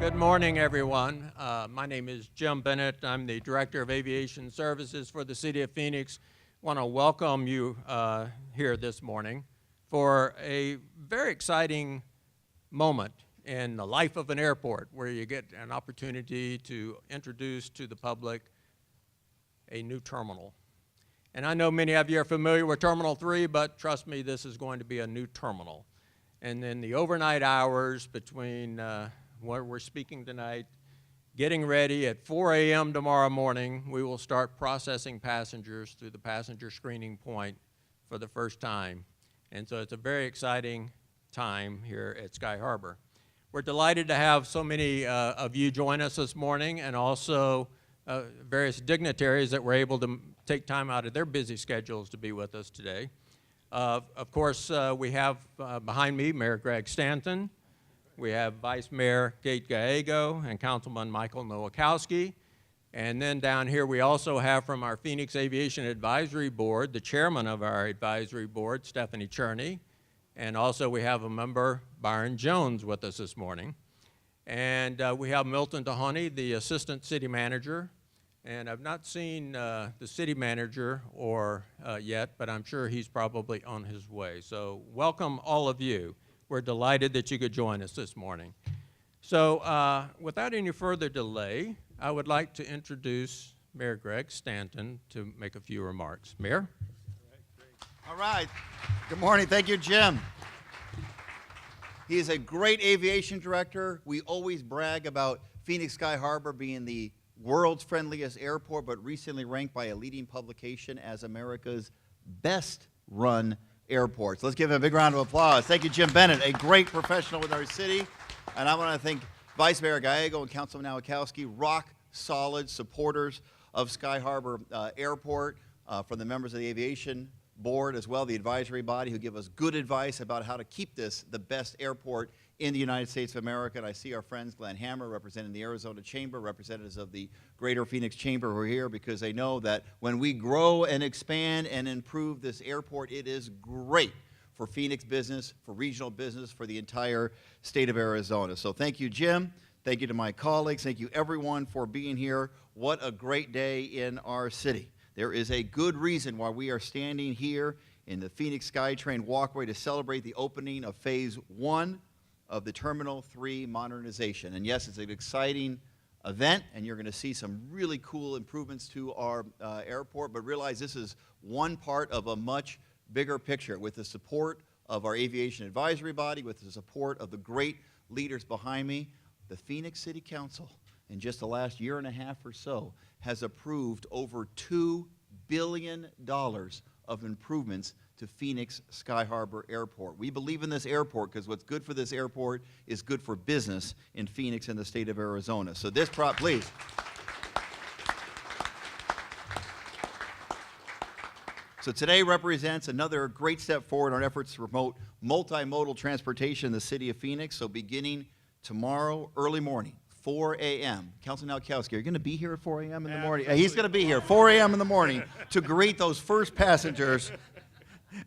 Good morning, everyone. My name is Jim Bennett. I'm the Director of Aviation Services for the City of Phoenix. I want to welcome you here this morning for a very exciting moment in the life of an airport where you get an opportunity to introduce to the public a new terminal. And I know many of you are familiar with Terminal 3, but trust me, this is going to be a new terminal. And then the overnight hours between where we're speaking tonight, getting ready at 4 a.m. tomorrow morning, we will start processing passengers through the passenger screening point for the first time. And so it's a very exciting time here at Sky Harbor. We're delighted to have so many of you join us this morning, and also various dignitaries that were able to take time out of their busy schedules to be with us today. Of course, we have behind me Mayor Greg Stanton. We have Vice Mayor Kate Gallego and Councilman Michael Nowakowski. And then down here we also have from our Phoenix Aviation Advisory Board, the chairman of our advisory board, Stephanie Cherney. And also we have a member, Byron Jones, with us this morning. And we have Milton Tahoney, the assistant city manager. And I've not seen the city manager yet, but I'm sure he's probably on his way. So welcome all of you. We're delighted that you could join us this morning. So without any further delay, I would like to introduce Mayor Greg Stanton to make a few remarks. Mayor? All right. Good morning. Thank you, Jim. He is a great aviation director. We always brag about Phoenix Sky Harbor being the world's friendliest airport, but recently ranked by a leading publication as America's best run airports. Let's give him a big round of applause. Thank you, Jim Bennett, a great professional with our city. And I want to thank Vice Mayor Gallego and Councilman Nowakowski, rock solid supporters of Sky Harbor Airport, from the members of the Aviation Board as well, the advisory body, who give us good advice about how to keep this the best airport in the United States of America. And I see our friends Glenn Hammer representing the Arizona Chamber, representatives of the Greater Phoenix Chamber who are here because they know that when we grow and expand and improve this airport, it is great for Phoenix business, for regional business, for the entire state of Arizona. So thank you, Jim. Thank you to my colleagues. Thank you, everyone, for being here. What a great day in our city. There is a good reason why we are standing here in the Phoenix SkyTrain walkway to celebrate the opening of Phase 1 of the Terminal 3 modernization. And yes, it's an exciting event, and you're going to see some really cool improvements to our airport, but realize this is one part of a much bigger picture with the support of our aviation advisory body, with the support of the great leaders behind me. The Phoenix City Council, in just the last year and a half or so, has approved over $2 billion of improvements to Phoenix Sky Harbor Airport. We believe in this airport because what's good for this airport is good for business in Phoenix and the state of Arizona. So this please. So today represents another great step forward in our efforts to promote multimodal transportation in the city of Phoenix. So beginning tomorrow, early morning, 4 a.m. Councilman Nowakowski, are you going to be here at 4 a.m. in the morning? He's going to be here 4 a.m. in the morning to greet those first passengers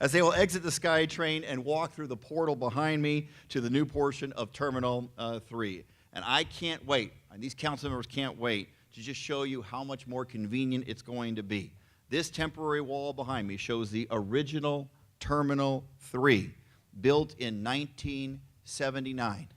as they will exit the SkyTrain and walk through the portal behind me to the new portion of Terminal 3. And I can't wait, and these council members can't wait, to just show you how much more convenient it's going to be. This temporary wall behind me shows the original Terminal 3, built in 1979.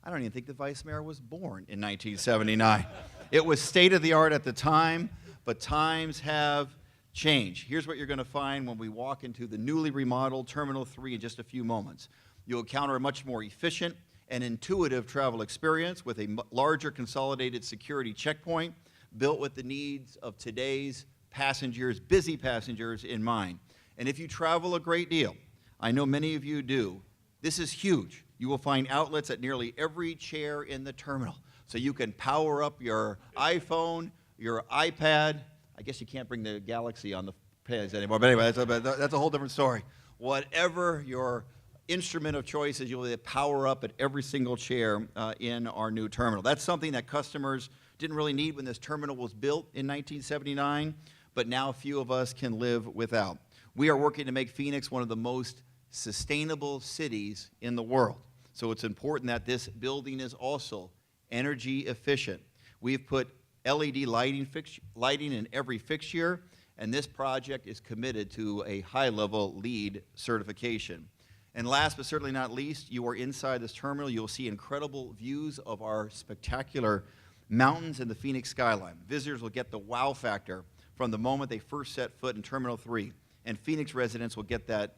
I don't even think the Vice Mayor was born in 1979. It was state-of-the-art at the time, but times have change. Here's what you're going to find when we walk into the newly remodeled Terminal 3 in just a few moments. You'll encounter a much more efficient and intuitive travel experience with a larger consolidated security checkpoint built with the needs of today's passengers, busy passengers, in mind. And if you travel a great deal, I know many of you do, this is huge. You will find outlets at nearly every chair in the terminal. So you can power up your iPhone, your iPad. I guess you can't bring the Galaxy on the pads anymore, but anyway, that's a whole different story. Whatever your instrument of choice is, you'll be able to power up at every single chair in our new terminal. That's something that customers didn't really need when this terminal was built in 1979, but now few of us can live without. We are working to make Phoenix one of the most sustainable cities in the world. So it's important that this building is also energy efficient. We've put LED lighting in every fixture, and this project is committed to a high-level LEED certification. And last but certainly not least, you are inside this terminal. You'll see incredible views of our spectacular mountains and the Phoenix skyline. Visitors will get the wow factor from the moment they first set foot in Terminal 3. And Phoenix residents will get that,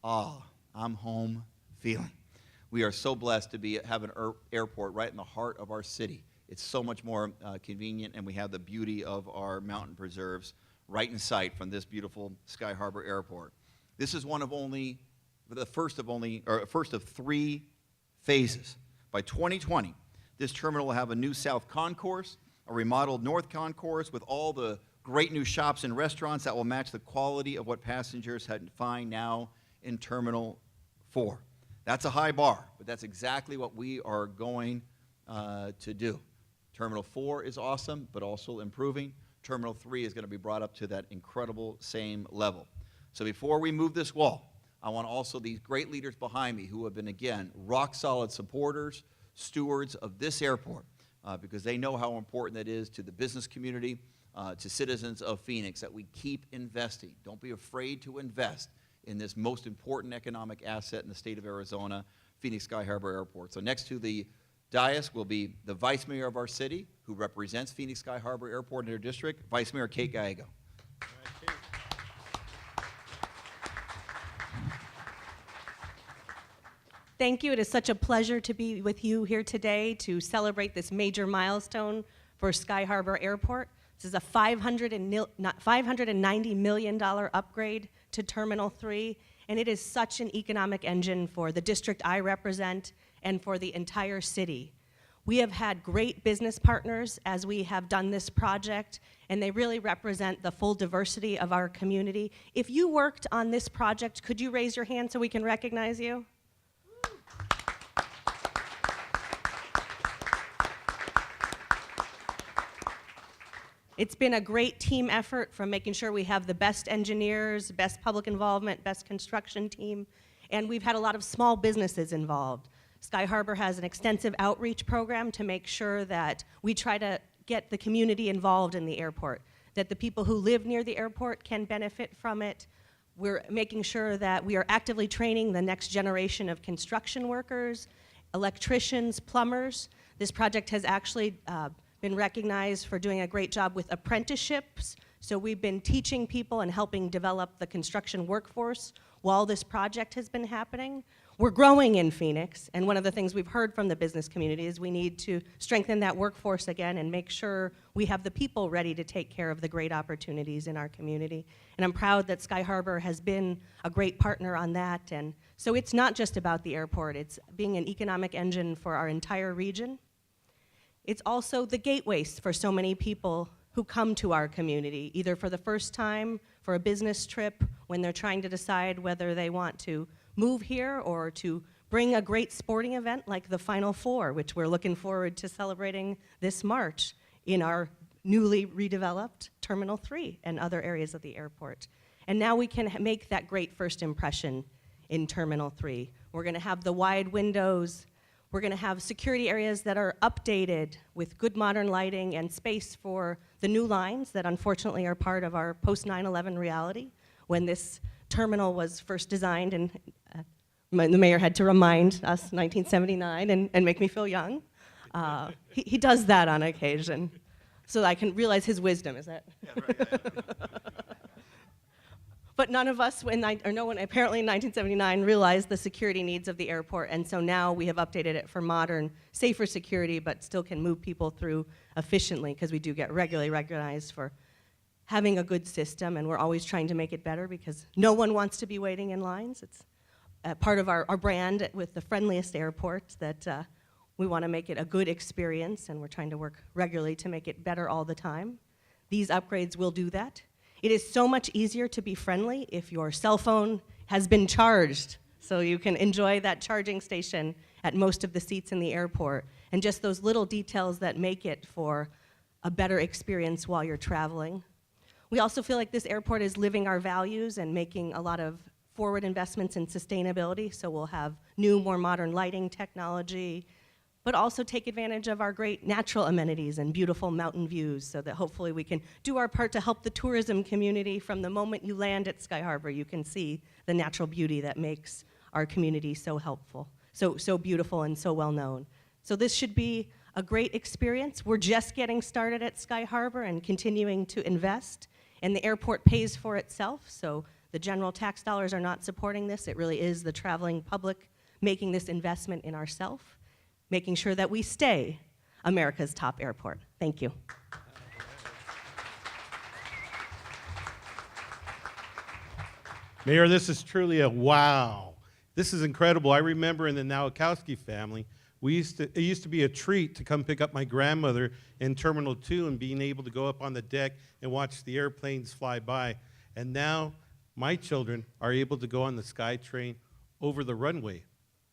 I'm home feeling. We are so blessed to have an airport right in the heart of our city. It's so much more convenient, and we have the beauty of our mountain preserves right in sight from this beautiful Sky Harbor Airport. This is the first of 3 phases. By 2020, this terminal will have a new south concourse, a remodeled north concourse with all the great new shops and restaurants that will match the quality of what passengers find now in Terminal 4. That's a high bar, but that's exactly what we are going to do. Terminal 4 is awesome, but also improving. Terminal 3 is going to be brought up to that incredible same level. So before we move this wall, I want also these great leaders behind me who have been, again, rock-solid supporters, stewards of this airport, because they know how important that is to the business community, to citizens of Phoenix, that we keep investing. Don't be afraid to invest in this most important economic asset in the state of Arizona, Phoenix Sky Harbor Airport. So next to the dais will be the Vice Mayor of our city, who represents Phoenix Sky Harbor Airport in her district, Vice Mayor Kate Gallego. Thank you. It is such a pleasure to be with you here today to celebrate this major milestone for Sky Harbor Airport. This is a $590 million upgrade to Terminal 3, and it is such an economic engine for the district I represent and for the entire city. We have had great business partners as we have done this project, and they really represent the full diversity of our community. If you worked on this project, could you raise your hand so we can recognize you? It's been a great team effort from making sure we have the best engineers, best public involvement, best construction team, and we've had a lot of small businesses involved. Sky Harbor has an extensive outreach program to make sure that we try to get the community involved in the airport, that the people who live near the airport can benefit from it. We're making sure that we are actively training the next generation of construction workers, electricians, plumbers. This project has actually been recognized for doing a great job with apprenticeships. So we've been teaching people and helping develop the construction workforce while this project has been happening. We're growing in Phoenix, and one of the things we've heard from the business community is we need to strengthen that workforce again and make sure we have the people ready to take care of the great opportunities in our community. And I'm proud that Sky Harbor has been a great partner on that. And so it's not just about the airport, it's being an economic engine for our entire region. It's also the gateways for so many people who come to our community, either for the first time, for a business trip, when they're trying to decide whether they want to move here or to bring a great sporting event like the Final Four, which we're looking forward to celebrating this March in our newly redeveloped Terminal 3 and other areas of the airport. And now we can make that great first impression in Terminal 3. We're going to have the wide windows. We're going to have security areas that are updated with good modern lighting and space for the new lines that unfortunately are part of our post-9/11 reality. When this terminal was first designed, and the mayor had to remind us 1979 and make me feel young. He does that on occasion so that I can realize his wisdom, is that? Yeah, right. But none of us, no one apparently in 1979 realized the security needs of the airport, and so now we have updated it for modern, safer security, but still can move people through efficiently, because we do get regularly recognized for having a good system, and we're always trying to make it better because no one wants to be waiting in lines. It's part of our brand with the friendliest airport that we want to make it a good experience, and we're trying to work regularly to make it better all the time. These upgrades will do that. It is so much easier to be friendly if your cell phone has been charged, so you can enjoy that charging station at most of the seats in the airport, and just those little details that make it for a better experience while you're traveling. We also feel like this airport is living our values and making a lot of forward investments in sustainability, so we'll have new, more modern lighting technology, but also take advantage of our great natural amenities and beautiful mountain views so that hopefully we can do our part to help the tourism community. From the moment you land at Sky Harbor, you can see the natural beauty that makes our community so helpful, so beautiful and so well known. So this should be a great experience. We're just getting started at Sky Harbor and continuing to invest, and the airport pays for itself, so the general tax dollars are not supporting this. It really is the traveling public making this investment in ourselves, making sure that we stay America's top airport. Thank you. Mayor, this is truly a wow. This is incredible. I remember in the Nowakowski family, it used to be a treat to come pick up my grandmother in Terminal 2 and being able to go up on the deck and watch the airplanes fly by. And now my children are able to go on the SkyTrain over the runway,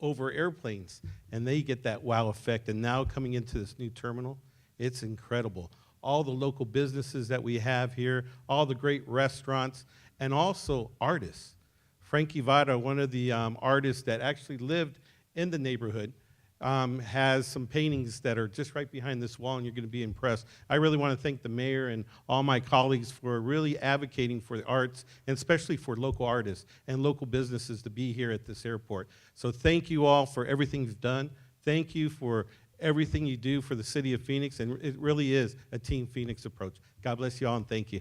over airplanes, and they get that wow effect. And now coming into this new terminal, it's incredible. All the local businesses that we have here, all the great restaurants, and also artists. Frankie Vada, one of the artists that actually lived in the neighborhood, has some paintings that are just right behind this wall, and you're going to be impressed. I really want to thank the mayor and all my colleagues for really advocating for the arts, and especially for local artists and local businesses to be here at this airport. So thank you all for everything you've done. Thank you for everything you do for the city of Phoenix, and it really is a Team Phoenix approach. God bless you all, and thank you.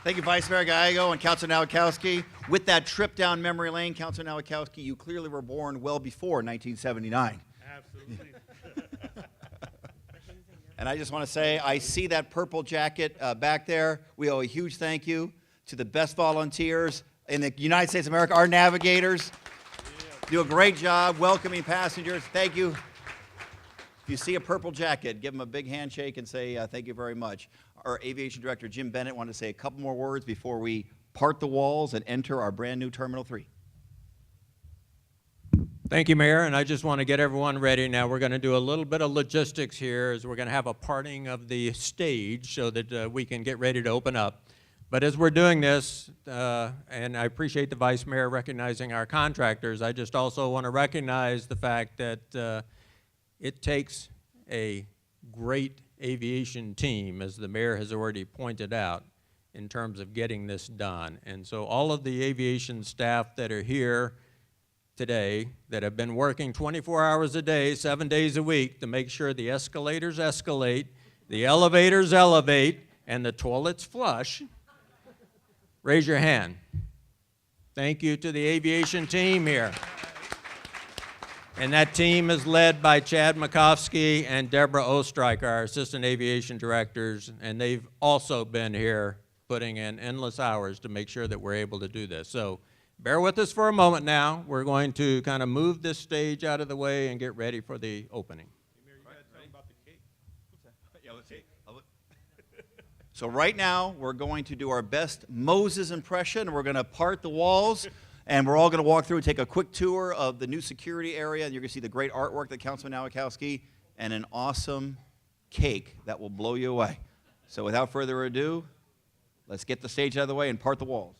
Thank you, Vice Mayor Gallego and Councilor Nowakowski. With that trip down memory lane, Councilor Nowakowski, you clearly were born well before 1979. Absolutely. And I just want to say, I see that purple jacket back there. We owe a huge thank you to the best volunteers in the United States of America, our navigators. Do a great job welcoming passengers. Thank you. If you see a purple jacket, give them a big handshake and say thank you very much. Our Aviation Director, Jim Bennett, wanted to say a couple more words before we part the walls and enter our brand new Terminal 3. Thank you, Mayor, and I just want to get everyone ready. Now we're going to do a little bit of logistics here as we're going to have a parting of the stage so that we can get ready to open up. But as we're doing this, and I appreciate the Vice Mayor recognizing our contractors, I just also want to recognize the fact that it takes a great aviation team, as the mayor has already pointed out, in terms of getting this done. And so all of the aviation staff that are here today that have been working 24 hours a day, 7 days a week to make sure the escalators escalate, the elevators elevate, and the toilets flush, raise your hand. Thank you to the aviation team here. And that team is led by Chad Makovsky and Deborah Ostreicher, our assistant aviation directors, and they've also been here putting in endless hours to make sure that we're able to do this. So bear with us for a moment now. We're going to kind of move this stage out of the way and get ready for the opening. Mayor, you got to tell them about the cake. Yeah, let's see. So right now, we're going to do our best Moses impression. We're going to part the walls. And we're all going to walk through and take a quick tour of the new security area. And you're going to see the great artwork that Councilman Nowakowski and an awesome cake that will blow you away. So without further ado, let's get the stage out of the way and part the walls.